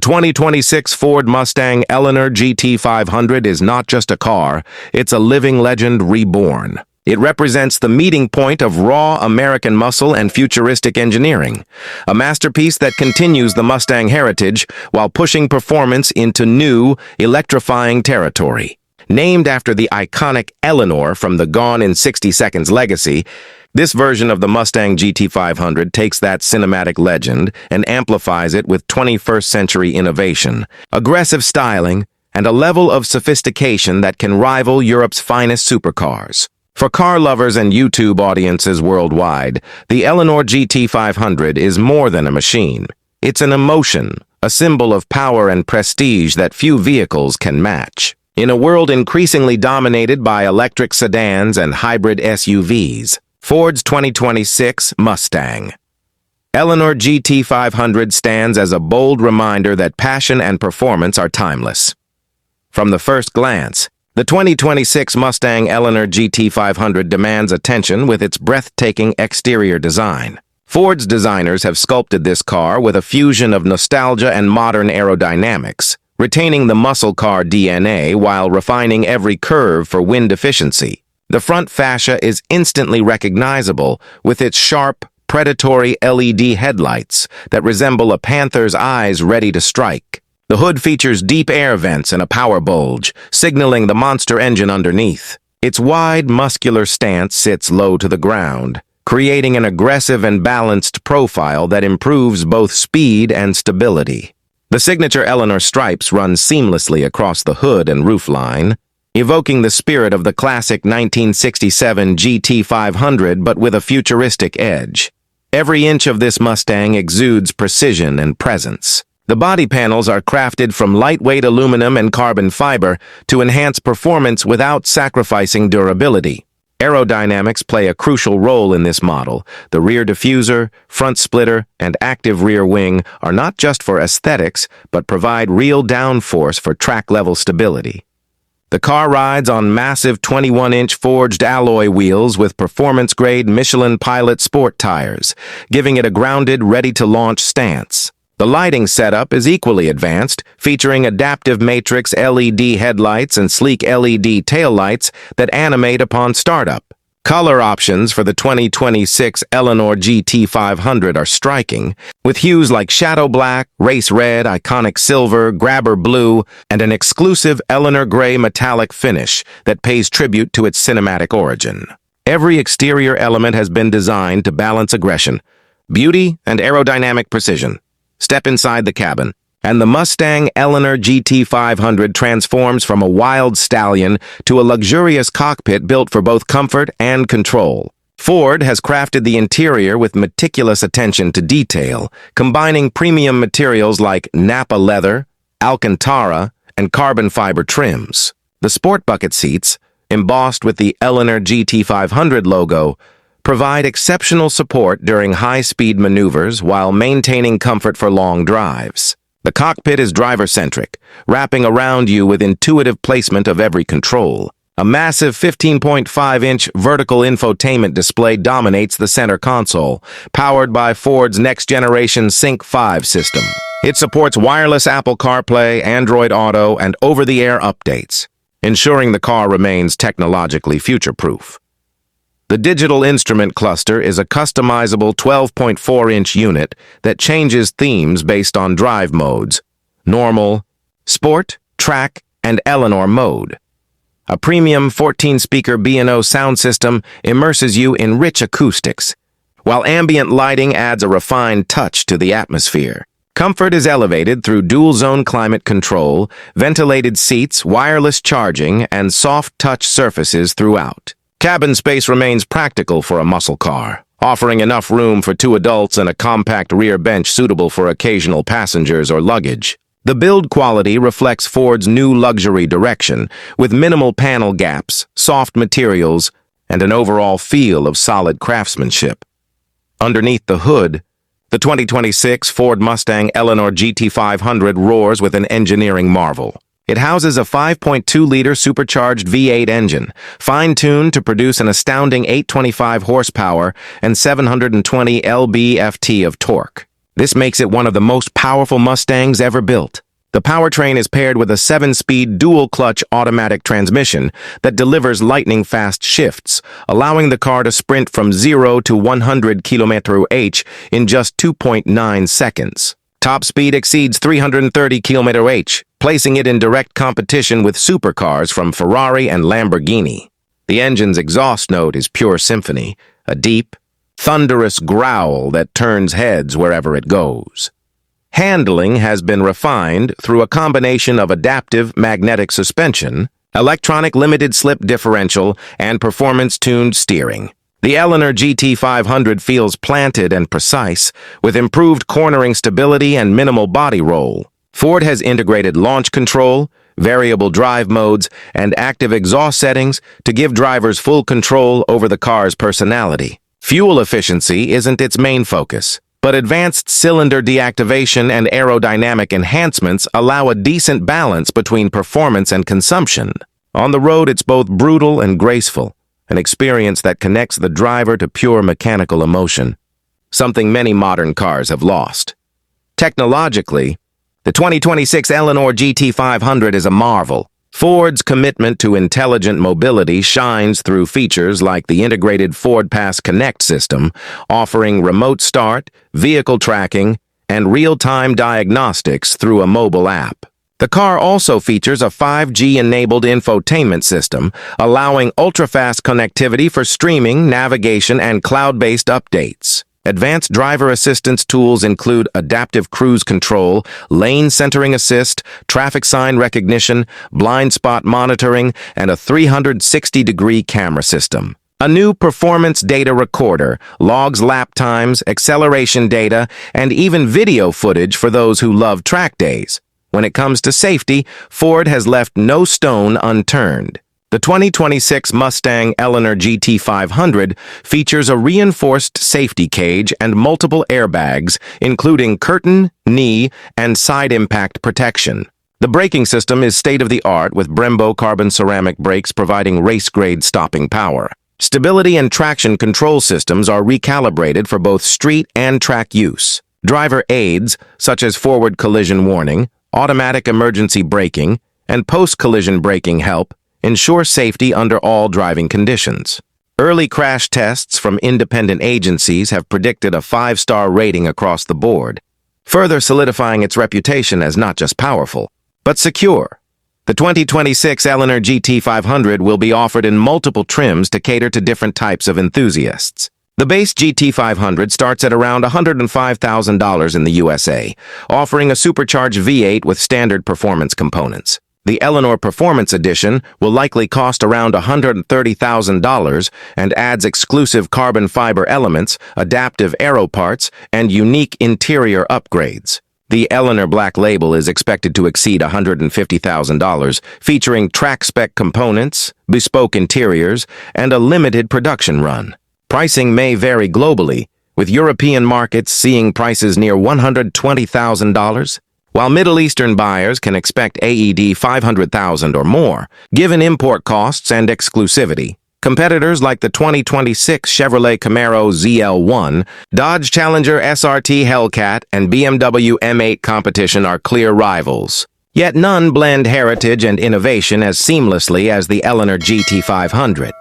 The 2026 Ford Mustang Eleanor GT500 is not just a car, it's a living legend reborn. It represents the meeting point of raw American muscle and futuristic engineering, a masterpiece that continues the Mustang heritage while pushing performance into new, electrifying territory. Named after the iconic Eleanor from the Gone in 60 Seconds legacy, this version of the Mustang GT500 takes that cinematic legend and amplifies it with 21st century innovation, aggressive styling, and a level of sophistication that can rival Europe's finest supercars. For car lovers and YouTube audiences worldwide, the Eleanor GT500 is more than a machine. It's an emotion, a symbol of power and prestige that few vehicles can match. In a world increasingly dominated by electric sedans and hybrid SUVs, Ford's 2026 Mustang Eleanor GT500 stands as a bold reminder that passion and performance are timeless. From the first glance, the 2026 Mustang Eleanor GT500 demands attention with its breathtaking exterior design. Ford's designers have sculpted this car with a fusion of nostalgia and modern aerodynamics, retaining the muscle car DNA while refining every curve for wind efficiency. The front fascia is instantly recognizable with its sharp, predatory LED headlights that resemble a panther's eyes ready to strike. The hood features deep air vents and a power bulge, signaling the monster engine underneath. Its wide, muscular stance sits low to the ground, creating an aggressive and balanced profile that improves both speed and stability. The signature Eleanor stripes run seamlessly across the hood and roofline, evoking the spirit of the classic 1967 GT500 but with a futuristic edge. Every inch of this Mustang exudes precision and presence. The body panels are crafted from lightweight aluminum and carbon fiber to enhance performance without sacrificing durability. Aerodynamics play a crucial role in this model. The rear diffuser, front splitter, and active rear wing are not just for aesthetics, but provide real downforce for track-level stability. The car rides on massive 21-inch forged alloy wheels with performance-grade Michelin Pilot Sport tires, giving it a grounded, ready-to-launch stance. The lighting setup is equally advanced, featuring adaptive matrix LED headlights and sleek LED taillights that animate upon startup. Color options for the 2026 Eleanor GT500 are striking, with hues like shadow black, race red, iconic silver, grabber blue, and an exclusive Eleanor gray metallic finish that pays tribute to its cinematic origin. Every exterior element has been designed to balance aggression, beauty, and aerodynamic precision. Step inside the cabin, and the Mustang Eleanor GT500 transforms from a wild stallion to a luxurious cockpit built for both comfort and control. Ford has crafted the interior with meticulous attention to detail, combining premium materials like Napa leather, Alcantara, and carbon fiber trims. The sport bucket seats, embossed with the Eleanor GT500 logo, provide exceptional support during high-speed maneuvers while maintaining comfort for long drives. The cockpit is driver-centric, wrapping around you with intuitive placement of every control. A massive 15.5-inch vertical infotainment display dominates the center console, powered by Ford's next-generation Sync 5 system. It supports wireless Apple CarPlay, Android Auto, and over-the-air updates, ensuring the car remains technologically future-proof. The digital instrument cluster is a customizable 12.4-inch unit that changes themes based on drive modes: normal, sport, track, and Eleanor mode. A premium 14-speaker B&O sound system immerses you in rich acoustics, while ambient lighting adds a refined touch to the atmosphere. Comfort is elevated through dual-zone climate control, ventilated seats, wireless charging, and soft-touch surfaces throughout. Cabin space remains practical for a muscle car, offering enough room for 2 adults and a compact rear bench suitable for occasional passengers or luggage. The build quality reflects Ford's new luxury direction, with minimal panel gaps, soft materials, and an overall feel of solid craftsmanship. Underneath the hood, the 2026 Ford Mustang Eleanor GT500 roars with an engineering marvel. It houses a 5.2-liter supercharged V8 engine, fine-tuned to produce an astounding 825 horsepower and 720 lb-ft of torque. This makes it one of the most powerful Mustangs ever built. The powertrain is paired with a 7-speed dual-clutch automatic transmission that delivers lightning-fast shifts, allowing the car to sprint from 0 to 100 km/h in just 2.9 seconds. Top speed exceeds 330 km/h, placing it in direct competition with supercars from Ferrari and Lamborghini. The engine's exhaust note is pure symphony, a deep, thunderous growl that turns heads wherever it goes. Handling has been refined through a combination of adaptive magnetic suspension, electronic limited-slip differential, and performance-tuned steering. The Eleanor GT500 feels planted and precise, with improved cornering stability and minimal body roll. Ford has integrated launch control, variable drive modes, and active exhaust settings to give drivers full control over the car's personality. Fuel efficiency isn't its main focus, but advanced cylinder deactivation and aerodynamic enhancements allow a decent balance between performance and consumption. On the road, it's both brutal and graceful, an experience that connects the driver to pure mechanical emotion, something many modern cars have lost. Technologically, the 2026 Eleanor GT500 is a marvel. Ford's commitment to intelligent mobility shines through features like the integrated Ford Pass Connect system, offering remote start, vehicle tracking, and real-time diagnostics through a mobile app. The car also features a 5G-enabled infotainment system, allowing ultra-fast connectivity for streaming, navigation, and cloud-based updates. Advanced driver assistance tools include adaptive cruise control, lane centering assist, traffic sign recognition, blind spot monitoring, and a 360-degree camera system. A new performance data recorder logs lap times, acceleration data, and even video footage for those who love track days. When it comes to safety, Ford has left no stone unturned. The 2026 Mustang Eleanor GT500 features a reinforced safety cage and multiple airbags, including curtain, knee, and side impact protection. The braking system is state-of-the-art with Brembo carbon ceramic brakes providing race-grade stopping power. Stability and traction control systems are recalibrated for both street and track use. Driver aids, such as forward collision warning, automatic emergency braking, and post-collision braking help ensure safety under all driving conditions. Early crash tests from independent agencies have predicted a 5-star rating across the board, further solidifying its reputation as not just powerful, but secure. The 2026 Eleanor GT500 will be offered in multiple trims to cater to different types of enthusiasts. The base GT500 starts at around $105,000 in the USA, offering a supercharged V8 with standard performance components. The Eleanor Performance Edition will likely cost around $130,000 and adds exclusive carbon fiber elements, adaptive aero parts, and unique interior upgrades. The Eleanor Black Label is expected to exceed $150,000, featuring track-spec components, bespoke interiors, and a limited production run. Pricing may vary globally, with European markets seeing prices near $120,000. While Middle Eastern buyers can expect AED 500,000 or more, given import costs and exclusivity. Competitors like the 2026 Chevrolet Camaro ZL1, Dodge Challenger SRT Hellcat, and BMW M8 Competition are clear rivals. Yet none blend heritage and innovation as seamlessly as the Eleanor GT500.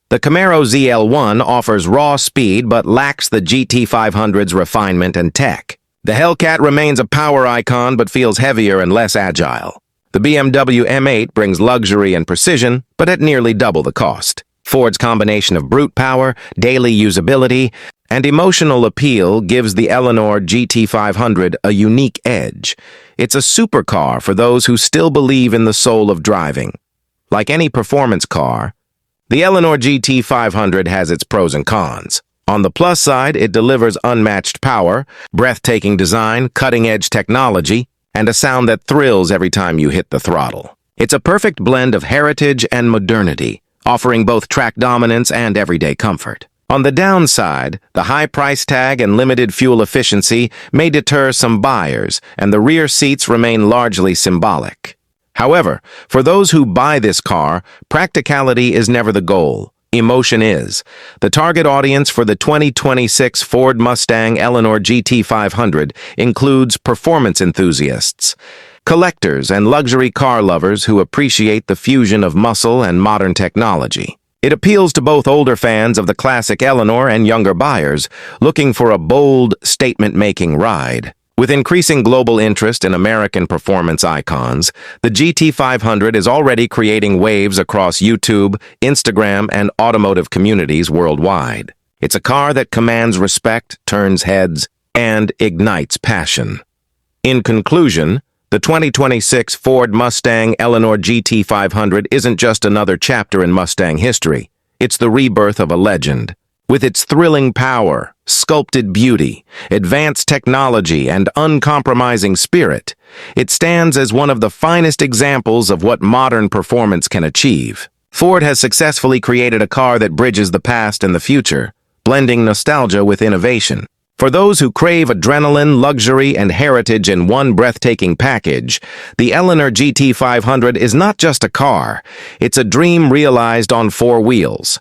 The Camaro ZL1 offers raw speed but lacks the GT500's refinement and tech. The Hellcat remains a power icon but feels heavier and less agile. The BMW M8 brings luxury and precision, but at nearly double the cost. Ford's combination of brute power, daily usability, and emotional appeal gives the Eleanor GT500 a unique edge. It's a supercar for those who still believe in the soul of driving. Like any performance car, the Eleanor GT500 has its pros and cons. On the plus side, it delivers unmatched power, breathtaking design, cutting-edge technology, and a sound that thrills every time you hit the throttle. It's a perfect blend of heritage and modernity, offering both track dominance and everyday comfort. On the downside, the high price tag and limited fuel efficiency may deter some buyers, and the rear seats remain largely symbolic. However, for those who buy this car, practicality is never the goal. Emotion is. The target audience for the 2026 Ford Mustang Eleanor GT500 includes performance enthusiasts, collectors, and luxury car lovers who appreciate the fusion of muscle and modern technology. It appeals to both older fans of the classic Eleanor and younger buyers looking for a bold, statement-making ride. With increasing global interest in American performance icons, the GT500 is already creating waves across YouTube, Instagram, and automotive communities worldwide. It's a car that commands respect, turns heads, and ignites passion. In conclusion, the 2026 Ford Mustang Eleanor GT500 isn't just another chapter in Mustang history. It's the rebirth of a legend. With its thrilling power, sculpted beauty, advanced technology, and uncompromising spirit, it stands as one of the finest examples of what modern performance can achieve. Ford has successfully created a car that bridges the past and the future, blending nostalgia with innovation. For those who crave adrenaline, luxury, and heritage in one breathtaking package, the Eleanor GT500 is not just a car, it's a dream realized on four wheels.